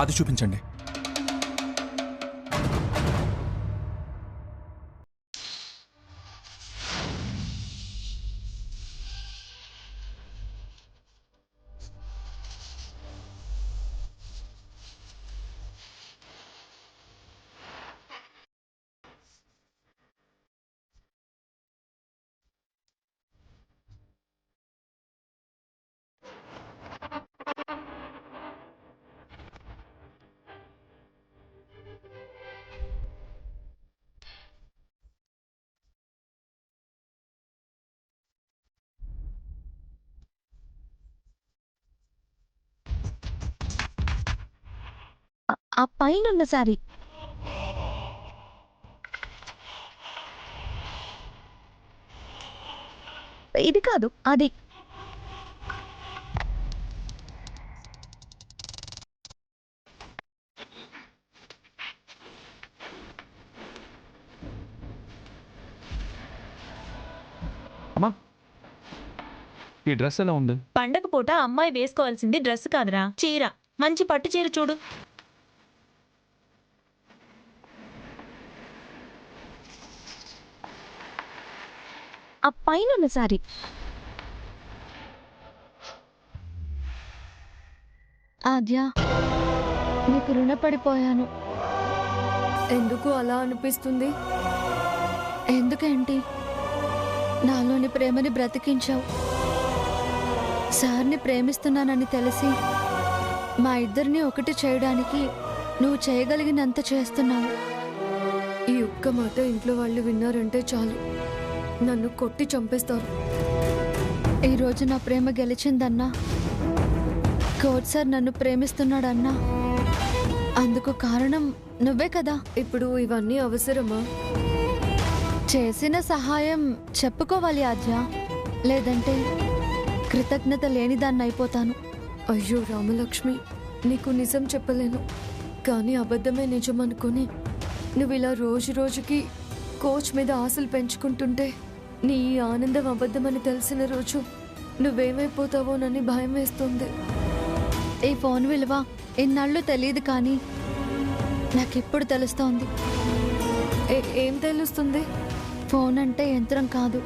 అది చూపించండి. ఆ పైనున్న సారీ. ఇది కాదు, అది. అమ్మా, ఈ డ్రెస్ ఎలా ఉంది? పండగ పూట అమ్మాయి వేసుకోవాల్సింది డ్రెస్ కాదురా, చీర. మంచి పట్టు చీర చూడు. ఆ పైనున్న సారీ. ఆద్య, నీకు రుణపడిపోయాను. ఎందుకు అలా అనిపిస్తుంది? ఎందుకేంటి? నాలోని ప్రేమని బ్రతికించావు. సార్ని ప్రేమిస్తున్నానని తెలిసి మా ఇద్దరిని ఒకటి చేయడానికి నువ్వు చేయగలిగినంత చేస్తున్నావు. ఈ ఒక్క మాట ఇంట్లో వాళ్ళు విన్నారంటే చాలు, నన్ను కొట్టి చంపేస్తారు. ఈరోజు నా ప్రేమ గెలిచిందన్నా, కోచ్ సార్ నన్ను ప్రేమిస్తున్నాడన్నా, అందుకు కారణం నువ్వే కదా. ఇప్పుడు ఇవన్నీ అవసరమా? చేసిన సహాయం చెప్పుకోవాలి ఆద్య, లేదంటే కృతజ్ఞత లేనిదాన్ని అయిపోతాను. అయ్యో రామలక్ష్మి, నీకు నిజం చెప్పలేను, కానీ అబద్ధమే నిజం అనుకుని నువ్వు ఇలా రోజు రోజుకి కోచ్ మీద ఆశలు పెంచుకుంటుంటే నీ ఈ ఆనందం అబద్ధమని తెలిసిన రోజు నువ్వేమైపోతావోనని భయం వేస్తుంది. ఈ ఫోన్ విలువ ఇన్నాళ్ళు తెలియదు, కానీ నాకిప్పుడు తెలుస్తోంది. ఏం తెలుస్తుంది? ఫోన్ అంటే యంత్రం కాదు.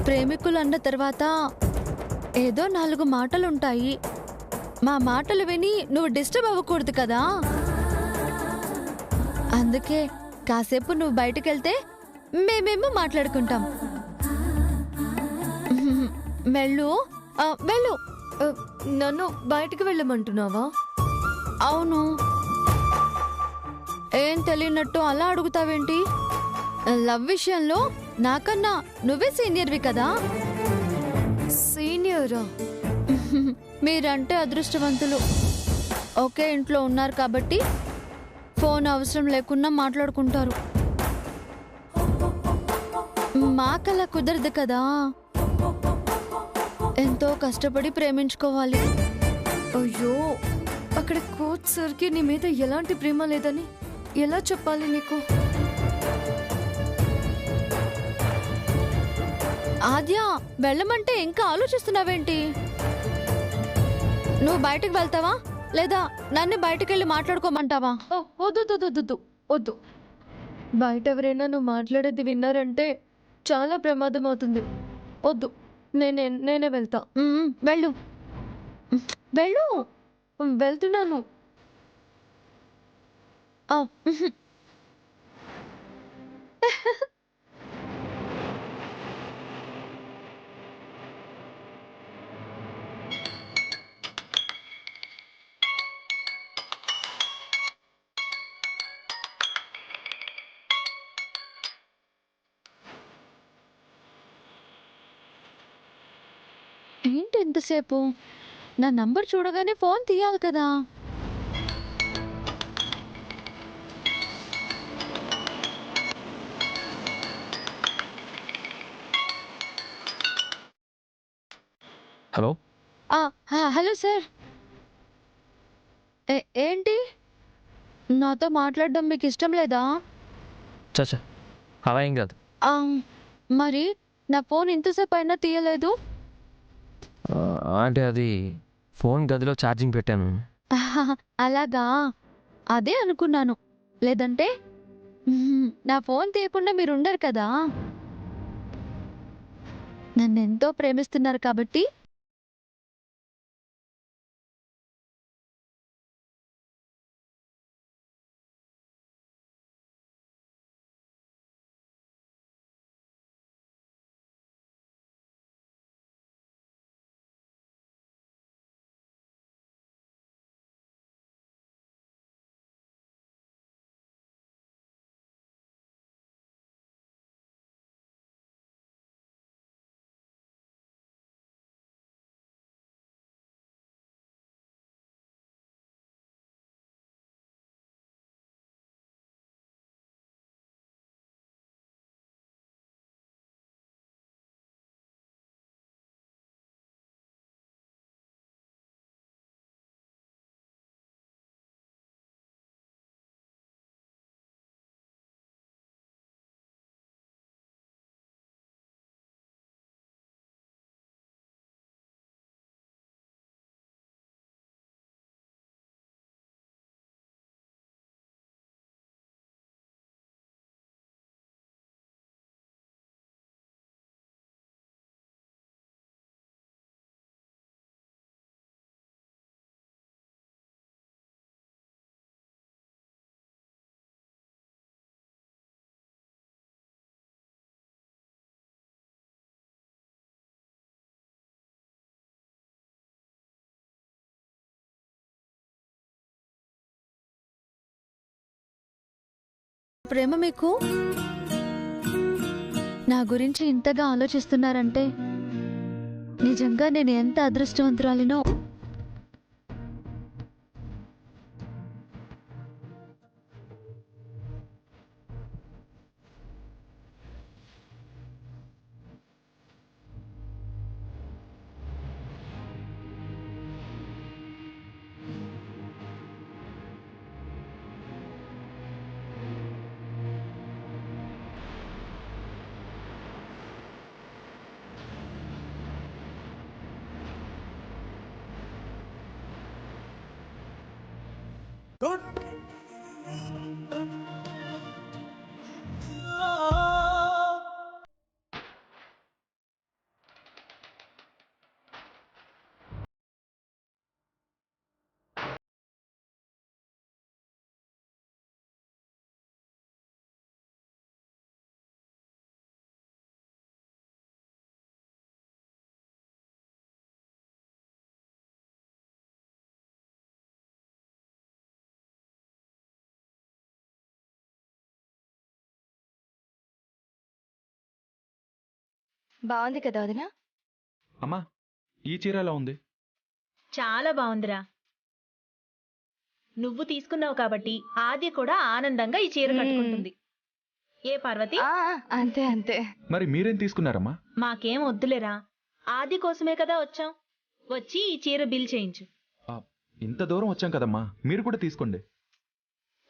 ప్రేమికులు అన్న తర్వాత ఏదో 4 మాటలుంటాయి. మా మాటలు విని నువ్వు డిస్టర్బ్ అవ్వకూడదు కదా. అందుకే కాసేపు నువ్వు బయటకెళ్తే మేమేమో మాట్లాడుకుంటాం. వెళ్ళు, వెళ్ళు. నన్ను బయటికి వెళ్ళమంటున్నావా? అవును. ఏం తెలియనట్టు అలా అడుగుతావేంటి? లవ్ విషయంలో నాకన్నా నువ్వే సీనియర్వి కదా. సీనియరా? మీరంటే అదృష్టవంతులు. ఒకే ఇంట్లో ఉన్నారు కాబట్టి ఫోన్ అవసరం లేకున్నా మాట్లాడుకుంటారు. మాకలా కుదరదు కదా. ఎంతో కష్టపడి ప్రేమించుకోవాలి. అయ్యో, అక్కడ కోచ్ సార్కి నీ మీద ఎలాంటి ప్రేమ లేదని ఎలా చెప్పాలి నీకు? ఆద్య, వెళ్ళమంటే ఇంకా ఆలోచిస్తున్నావేంటి? నువ్వు బయటకు వెళ్తావా లేదా నన్ను బయటకు వెళ్ళి మాట్లాడుకోమంటావా? ఓ, వద్దు వద్దు వద్దు వద్దు. బయట ఎవరైనా నువ్వు మాట్లాడేది విన్నారంటే చాలా ప్రమాదం అవుతుంది. వద్దు, నేనే వెళ్తా. వెళ్ళు వెళ్ళు. వెళ్తున్నాను. ఆ, ఏంటి ఎంతసేపు? నా నంబర్ చూడగానే ఫోన్ తీయాలి కదా. హలో. Hello sir. ఏంటి, నాతో మాట్లాడడం మీకు ఇష్టం లేదా? చచ్చా, అలా ఏం కాదు. ఆ, మరి నా ఫోన్ ఇంతసేపు అయినా తీయలేదు. అంటే అది ఫోన్ గదిలో ఛార్జింగ్ పెట్టాను. అలాగా, అదే అనుకున్నాను. లేదంటే నా ఫోన్ తీయకుండా మీరు ఉండరు కదా. నన్ను ఎంతో ప్రేమిస్తున్నారు కాబట్టి ప్రేమ మీకు నా గురించి ఇంతగా ఆలోచిస్తున్నారంటే నిజంగా నేను ఎంత అదృష్టవంతురాలినో. బాగుంది కదా వదిన? అమ్మా, ఈ చీర ఎలా ఉంది? చాలా బాగుందిరా. నువ్వు తీసుకున్నావు కాబట్టి ఆద్య కూడా ఆనందంగా ఈ చీర కట్టుకుంటుంది. ఏ పార్వతి? అంతే అంతే. మరి మీరేం తీసుకున్నారమ్మా? మాకేం వద్దులేరా, ఆది కోసమే కదా వచ్చాం. వచ్చి ఈ చీర బిల్ చేయించు. ఇంత దూరం వచ్చాం కదమ్మా, మీరు కూడా తీసుకోండి.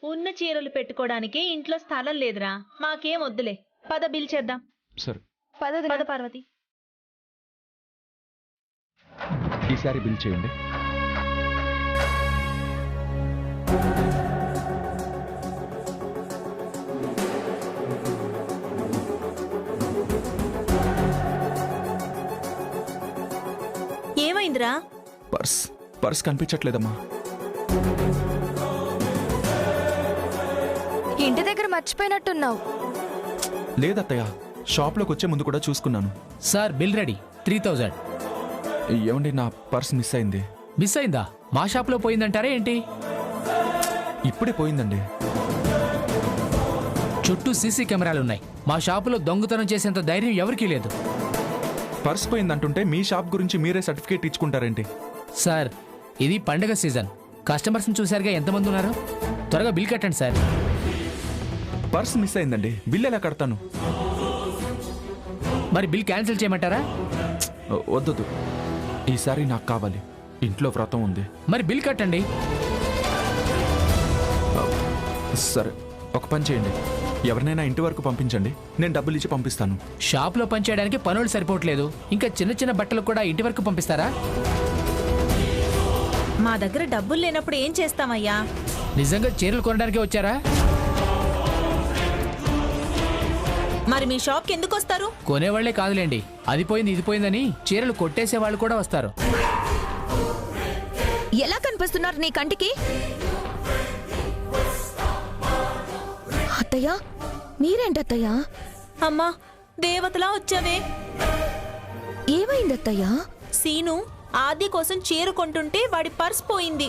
ఉన్న చీరలు పెట్టుకోవడానికి ఇంట్లో స్థలం లేదురా. మాకేం వద్దులే, పద బిల్ చేద్దాం. సరే, పద పార్వతి. ఈసారి బిల్ చేయండి. ఏమైందిరా? పర్స్ కనిపించట్లేదమ్మా. ఇంటి దగ్గర మర్చిపోయినట్టున్నావు. లేదత్తయ్య, షాప్లోకి వచ్చే ముందు కూడా చూసుకున్నాను. Sir bill ready 3000. ఏమండి, నా పర్స్ మిస్ అయింది. మిస్ అయిందా? మా షాప్లో పోయిందంటారా ఏంటి? ఇప్పుడే పోయిందండి. చుట్టూ సీసీ కెమెరాలున్నాయి. మా షాపులో దొంగతనం చేసేంత ధైర్యం ఎవరికీ లేదు. పర్స్ పోయిందంటుంటే మీ షాప్ గురించి మీరే సర్టిఫికేట్ ఇచ్చుకుంటారేంటి? సార్ ఇది పండగ సీజన్. కస్టమర్స్ని చూశారుగా ఎంతమంది ఉన్నారు. త్వరగా బిల్ కట్టండి సార్. పర్స్ మిస్ అయిందండి, బిల్ ఎలా కడతాను? మరి బిల్ క్యాన్సిల్ చేయమంటారా? వద్దు, ఈసారి నాకు కావాలి. ఇంట్లో వ్రతం ఉంది. మరి బిల్ కట్టండి. సరే, ఒక పని చేయండి, ఎవరినైనా ఇంటి వరకు పంపించండి, నేను డబ్బులు ఇచ్చి పంపిస్తాను. షాప్లో పనిచేయడానికి పనులు సరిపోవట్లేదు, ఇంకా చిన్న చిన్న బట్టలు కూడా ఇంటి వరకు పంపిస్తారా? మా దగ్గర డబ్బులు లేనప్పుడు ఏం చేస్తామయ్యా? నిజంగా చీరలు కొనడానికి వచ్చారా? మరి మీ షాప్కి ఎందుకు వస్తారు? కొనేవాళ్లే కాదులేండి, అది పోయింది ఇది పోయిందని చీరలు కొట్టేసే వాళ్ళు కూడా వస్తారు. ఎలా కనిపిస్తున్నారు నీ కంటికి? అత్తయ్యా, మీరేంటత్తయ్యా? అమ్మా, దేవతలా వచ్చావే. ఏమైందత్తయ్యా? సీను ఆది కోసం చీర కొంటుంటే వాడి పర్స్ పోయింది.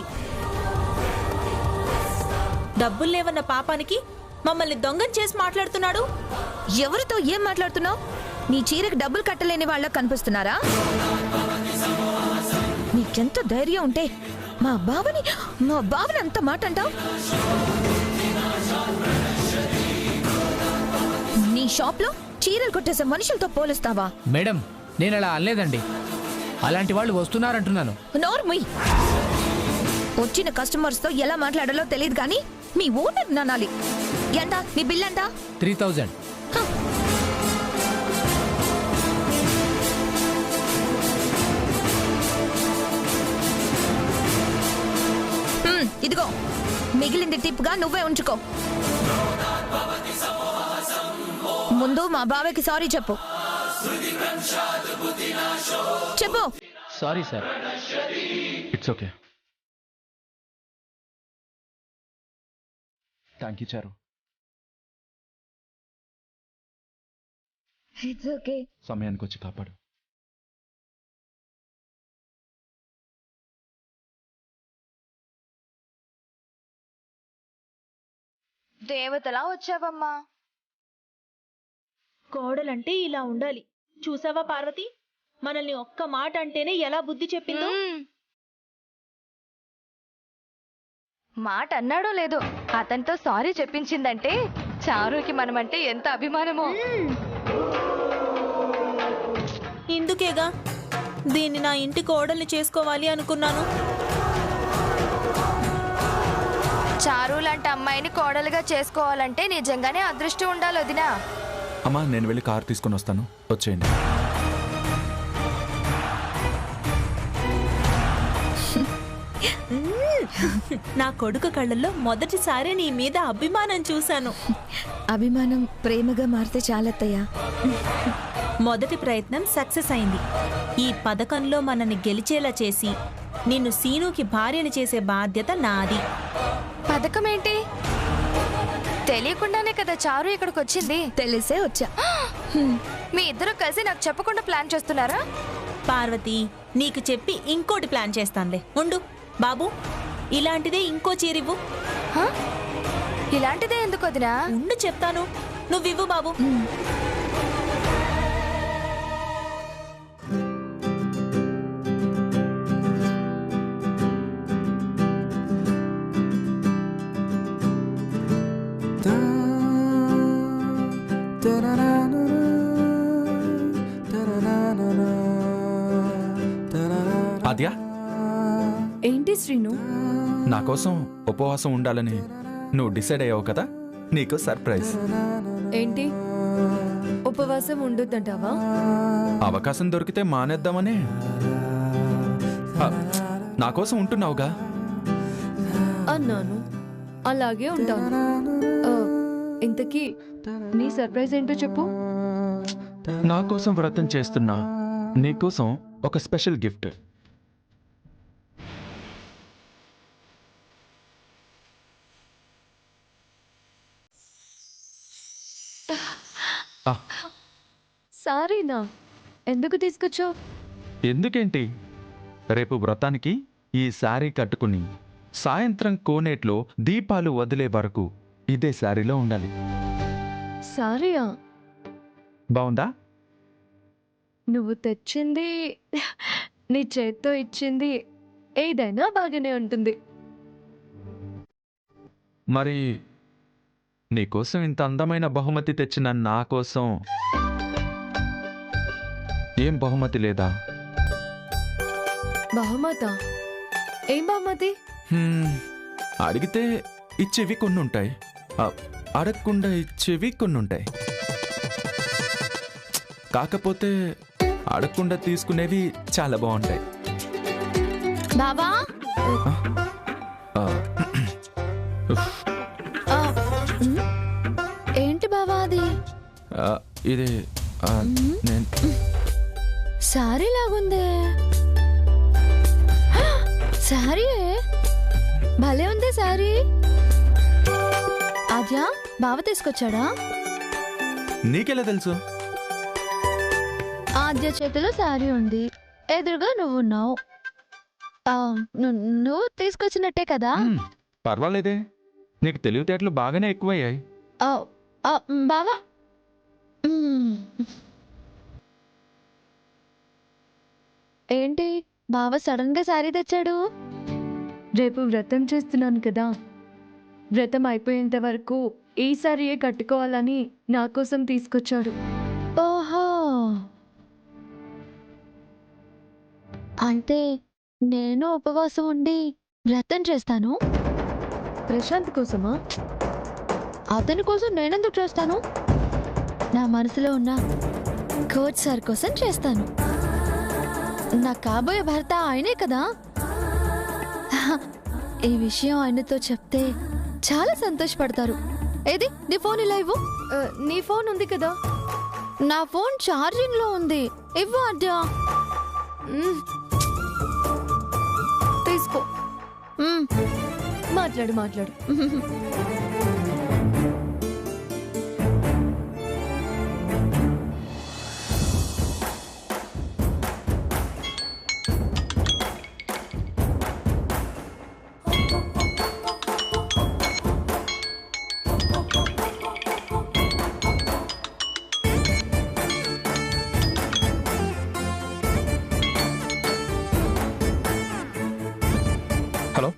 డబ్బులు లేవన్న పాపానికి మమ్మల్ని దొంగం చేసి మాట్లాడుతున్నాడు. ఎవరితో ఏం మాట్లాడుతున్నావు? నీ చీరకు డబ్బులు కట్టలేని వాళ్ళకి కనిపిస్తున్నారా? నీకెంత ధైర్యం ఉంటే మా బావని అంత మాట అంటావు? నీ షాప్లో చీరలు కొట్టేసే మనుషులతో పోలుస్తావా? మేడం, నేను అలా అనలేదండి. అలాంటి వాళ్ళు వస్తున్నారంటున్నాను. నోర్ముయ్. వచ్చిన కస్టమర్స్ తో ఎలా మాట్లాడాలో తెలియదు కానీ మీ ఓనర్ నానాలి. ఎంత మీ బిల్ ఎంత? 3000. ఇదిగో, మిగిలింది టిప్ గా నువ్వే ఉంచుకో. ముందు మా బావకి సారీ చెప్పు. చెప్పు. Sorry sir. It's okay. Thank you Charu. It's okay. సమయానికి వచ్చి కాపాడు. దేవతలా వచ్చావమ్మా. కోడలంటే ఇలా ఉండాలి. చూసావా పార్వతి, మనల్ని ఒక్క మాట అంటేనే ఎలా బుద్ధి చెప్పిందో. మాట అన్నాడో లేదో అతనితో సారీ చెప్పించిందంటే చారుకి మనమంటే ఎంత అభిమానమో. ఇందుకేగా దీన్ని నా ఇంటి కోడల్ని చేసుకోవాలి అనుకున్నాను. చారు లాంటి అమ్మాయిని కోడలుగా చేసుకోవాలంటే నిజంగానే అదృష్టం ఉండాలి వదినా. అమ్మా, నేను వెళ్ళి కారు తీసుకొని వస్తాను, వచ్చేయండి. నా కొడుకు కళ్ళల్లో మొదటిసారి నీ మీద అభిమానం చూశాను. అభిమానం ప్రేమగా మారితే చాలత్తయ్యా. మొదటి ప్రయత్నం సక్సెస్ అయింది. ఈ పథకంలో మనని గెలిచేలా చేసి నిన్ను సీనుకి భార్యని చేసే బాధ్యత నాది. పథకం ఏంటి? తెలియకుండానే కదా చారు ఇక్కడికి వచ్చింది. తెలిసే వచ్చా. మీ ఇద్దరు కలిసి నాకు చెప్పకుండా ప్లాన్ చేస్తున్నారా? పార్వతి, నీకు చెప్పి ఇంకోటి ప్లాన్ చేస్తానులే, ఉండు. బాబు, ఇలాంటిదే ఇంకో చీరివ్వు. ఇలాంటిదే ఎందుకు వదినా? ఉండు చెప్తాను, నువ్వివ్వు బాబు. ఆద్య, ఏంటి శ్రీను? నా కోసం ఉపవాసం ఉండాలని నువ్వు డిసైడ్ అయ్యావు కదా, నీకు సర్ప్రైజ్. ఏంటి ఉపవాసం ఉండొద్దంటావా? అవకాశం దొరికితే మానేద్దామని. నా కోసం ఉంటున్నావుగా. అన్నాను, అలాగే ఉంటాను. ఇంతకీ నీ సర్ప్రైజ్ ఏంటో చెప్పు. నా కోసం వ్రతం చేస్తున్నా నీకోసం ఒక స్పెషల్ గిఫ్ట్. సారీనా? ఎందుకు తీసుకొచ్చావు? ఎందుకేంటి, రేపు వ్రతానికి ఈ శారీ కట్టుకుని సాయంత్రం కోనేట్లో దీపాలు వదిలే వరకు ఇదే శారీలో ఉండాలి. సారీయా? బావుందా? నువ్వు తెచ్చింది, నీ చేత్తో ఇచ్చింది ఏదైనా బాగానే ఉంటుంది. మరి నీకోసం ఇంత అందమైన బహుమతి తెచ్చిన నా కోసం ఏం బహుమతి లేదా? బహుమత? ఏం బహుమతి? అడిగితే ఇచ్చేవి కొన్ని ఉంటాయి, అడగకుండా ఇచ్చేవి కొన్ని ఉంటాయి. కాకపోతే అడగకుండా తీసుకునేవి చాలా బాగుంటాయి. బావా, ఆ, ఏంటి బావా అది? ఇది నేను సారీ లాగుందే. సారీ భలే ఉంది సారీ. ఆద్య, బావ తీసుకొచ్చాడా? నీకెలా తెలుసు? ఆద్య చేతిలో సారీ ఉంది, ఎదురుగా నువ్వున్నావు. నువ్వు తీసుకొచ్చినట్టే కదా? పర్వాలేదే, నీకు తెలివితేటలు బాగానే ఎక్కువయ్యాయి. బావా, ఏంటి బావ సడన్ గా సారీ తెచ్చాడు? రేపు వ్రతం చేస్తున్నాను కదా, వ్రతం అయిపోయేంత వరకు ఈ సారీయే కట్టుకోవాలని నా కోసం తీసుకొచ్చాడు. ఓహో, అంటే నేను ఉపవాసం ఉండి వ్రతం చేస్తాను. ప్రశాంత్ కోసమా? అతని కోసం నేనెందుకు చేస్తాను? నా మనసులో ఉన్న కోచ్ సార్ కోసం చేస్తాను. నా కాబోయే భర్త ఆయనే కదా. ఈ విషయం ఆయనతో చెప్తే చాలా సంతోషపడతారు. ఏది నీ ఫోన్ ఇలా ఇవ్వు. నీ ఫోన్ ఉంది కదా? నా ఫోన్ ఛార్జింగ్ లో ఉంది, ఇవ్వు అడ్డా. తీసుకో. మాట్లాడు మాట్లాడు. హలో,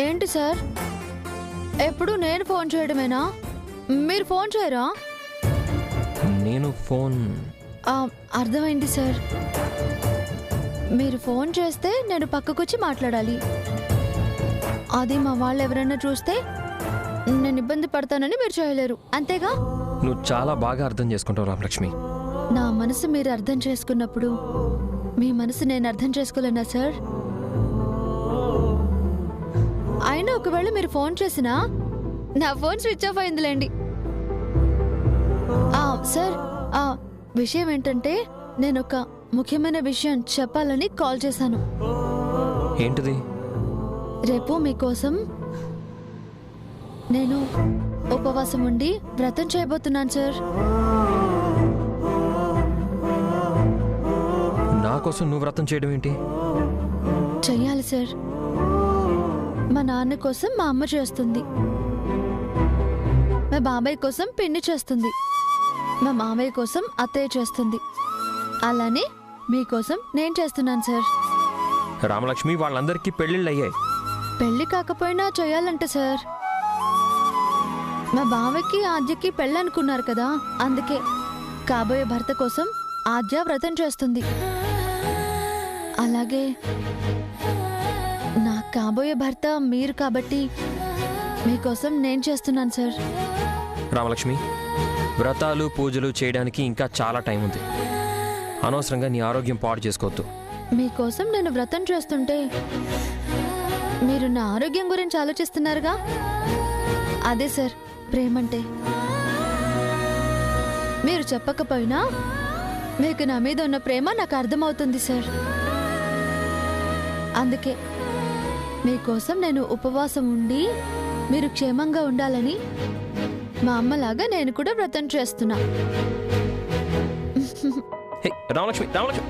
ఏంటి సార్, ఎప్పుడు నేను ఫోన్ చేయడమేనా? మీరు ఫోన్ చేయరా? నేను ఫోన్ అర్థమైంది సార్. మీరు ఫోన్ చేస్తే నేను పక్కకొచ్చి మాట్లాడాలి. అది మా వాళ్ళు ఎవరైనా చూస్తే నేను ఇబ్బంది పడతానని మీరు చేయలేరు, అంతేగా? నువ్వు చాలా బాగా అర్థం చేసుకుంటావు రామలక్ష్మి. నా మనసు మీరు అర్థం చేసుకున్నప్పుడు మీ మనసు నేను అర్థం చేసుకోలేనా సార్? అయినా ఒకవేళ మీరు ఫోన్ చేసినా నా ఫోన్ స్విచ్ ఆఫ్ అయిందిలేండి. సార్, విషయం ఏంటంటే నేను ఒక ముఖ్యమైన విషయం చెప్పాలని కాల్ చేశాను. ఏంటిది? రేపు మీకోసం నేను ఉపవాసం ఉండి వ్రతం చేయబోతున్నాను సార్. నా కోసం నువ్వు వ్రతం చేయడం ఏంటి? చెయ్యాలి సార్. మా నాన్న కోసం మా అమ్మ చేస్తుంది, మా బాబాయ్ కోసం పిన్ని చేస్తుంది, మా మామయ్య కోసం అత్తయ్య చేస్తుంది, అలానే మీకోసం నేను చేస్తున్నాను సార్. రామలక్ష్మి, వాళ్ళందరికీ పెళ్ళిళ్ళు అయ్యాయి. పెళ్లి కాకపోయినా చేయాలంట సార్. మా బావకి ఆద్యకి పెళ్ళనుకున్నారు కదా, అందుకే కాబోయే భర్త కోసం ఆద్య వ్రతం చేస్తుంది. అలాగే నా కాబోయే భర్త మీరు కాబట్టి మీకోసం నేను చేస్తున్నాను సార్. రామలక్ష్మి, వ్రతాలు పూజలు చేయడానికి ఇంకా చాలా టైం ఉంది. అనవసరంగా నీ ఆరోగ్యం పాడు చేసుకోవద్దు. మీకోసం నేను వ్రతం చేస్తుంటే మీరు నా ఆరోగ్యం గురించి ఆలోచిస్తున్నారుగా, అదే సార్ ప్రేమంటే. మీరు చెప్పకపోయినా మీకు నా మీద ఉన్న ప్రేమ నాకు అర్థమవుతుంది సార్. అందుకే మీకోసం నేను ఉపవాసం ఉండి మీరు క్షేమంగా ఉండాలని మా అమ్మలాగా నేను కూడా వ్రతం చేస్తున్నా. హే రామలక్ష్మి, రామలక్ష్మి